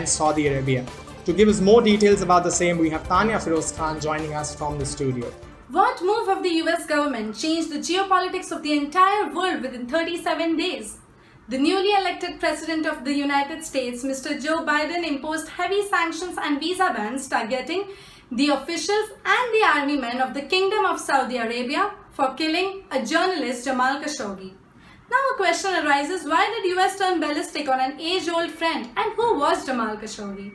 against Saudi Arabia. To give us more details about the same, we have Taniya joining us from the studio. What move of the US government changed the geopolitics of the entire world within 37 days? The newly elected President of the United States, Mr. Joe Biden, imposed heavy sanctions and visa bans targeting the officials and the army men of the Kingdom of Saudi Arabia for killing a journalist, Jamal Khashoggi. Now a question arises, why did US turn ballistic on an age-old friend, and who was Jamal Khashoggi?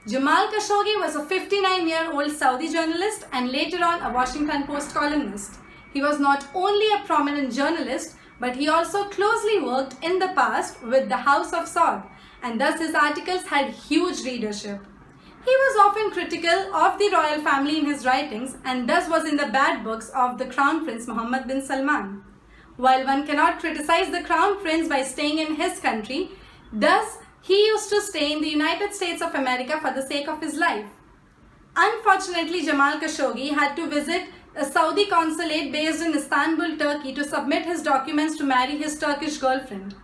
Jamal Khashoggi was a 59-year-old Saudi journalist and later on a Washington Post columnist. He was not only a prominent journalist, but he also closely worked in the past with the House of Saud, and thus his articles had huge readership. He was often critical of the royal family in his writings and thus was in the bad books of the Crown Prince Mohammed bin Salman. While one cannot criticize the Crown Prince by staying in his country, thus he used to stay in the United States of America for the sake of his life. Unfortunately, Jamal Khashoggi had to visit a Saudi consulate based in Istanbul, Turkey to submit his documents to marry his Turkish girlfriend.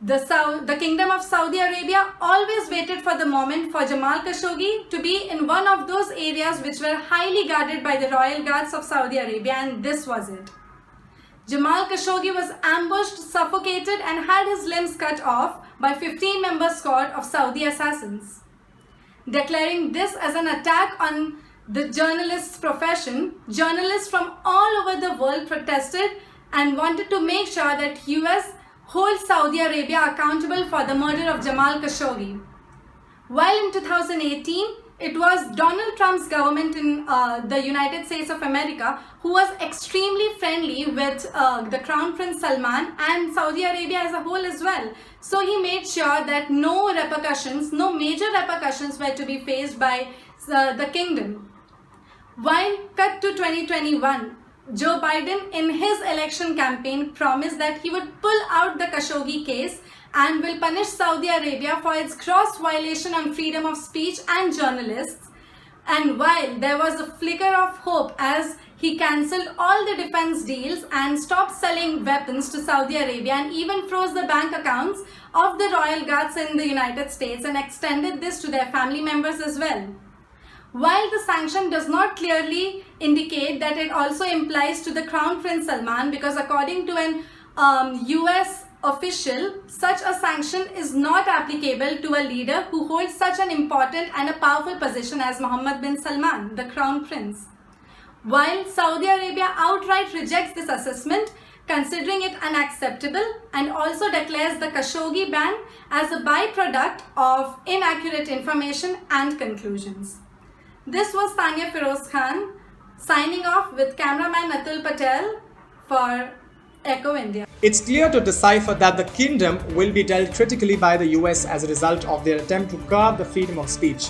The Kingdom of Saudi Arabia always waited for the moment for Jamal Khashoggi to be in one of those areas which were highly guarded by the royal guards of Saudi Arabia, and this was it. Jamal Khashoggi was ambushed, suffocated and had his limbs cut off by 15-member squad of Saudi assassins. Declaring this as an attack on the journalist's profession, journalists from all over the world protested and wanted to make sure that US holds Saudi Arabia accountable for the murder of Jamal Khashoggi. While in 2018, it was Donald Trump's government in the United States of America who was extremely friendly with the Crown Prince Salman and Saudi Arabia as a whole as well. So he made sure that no major repercussions were to be faced by the kingdom. While cut to 2021, Joe Biden in his election campaign promised that he would pull out the Khashoggi case and will punish Saudi Arabia for its gross violation on freedom of speech and journalists. And while there was a flicker of hope as he cancelled all the defense deals and stopped selling weapons to Saudi Arabia and even froze the bank accounts of the royal guards in the United States and extended this to their family members as well. While the sanction does not clearly indicate that it also implies to the Crown Prince Salman, because according to an US official, such a sanction is not applicable to a leader who holds such an important and a powerful position as Mohammed bin Salman, the Crown Prince. While Saudi Arabia outright rejects this assessment, considering it unacceptable, and also declares the Khashoggi ban as a byproduct of inaccurate information and conclusions. This was Taniya signing off with cameraman Atul Patel for Echo India. It's clear to decipher that the kingdom will be dealt critically by the US as a result of their attempt to curb the freedom of speech.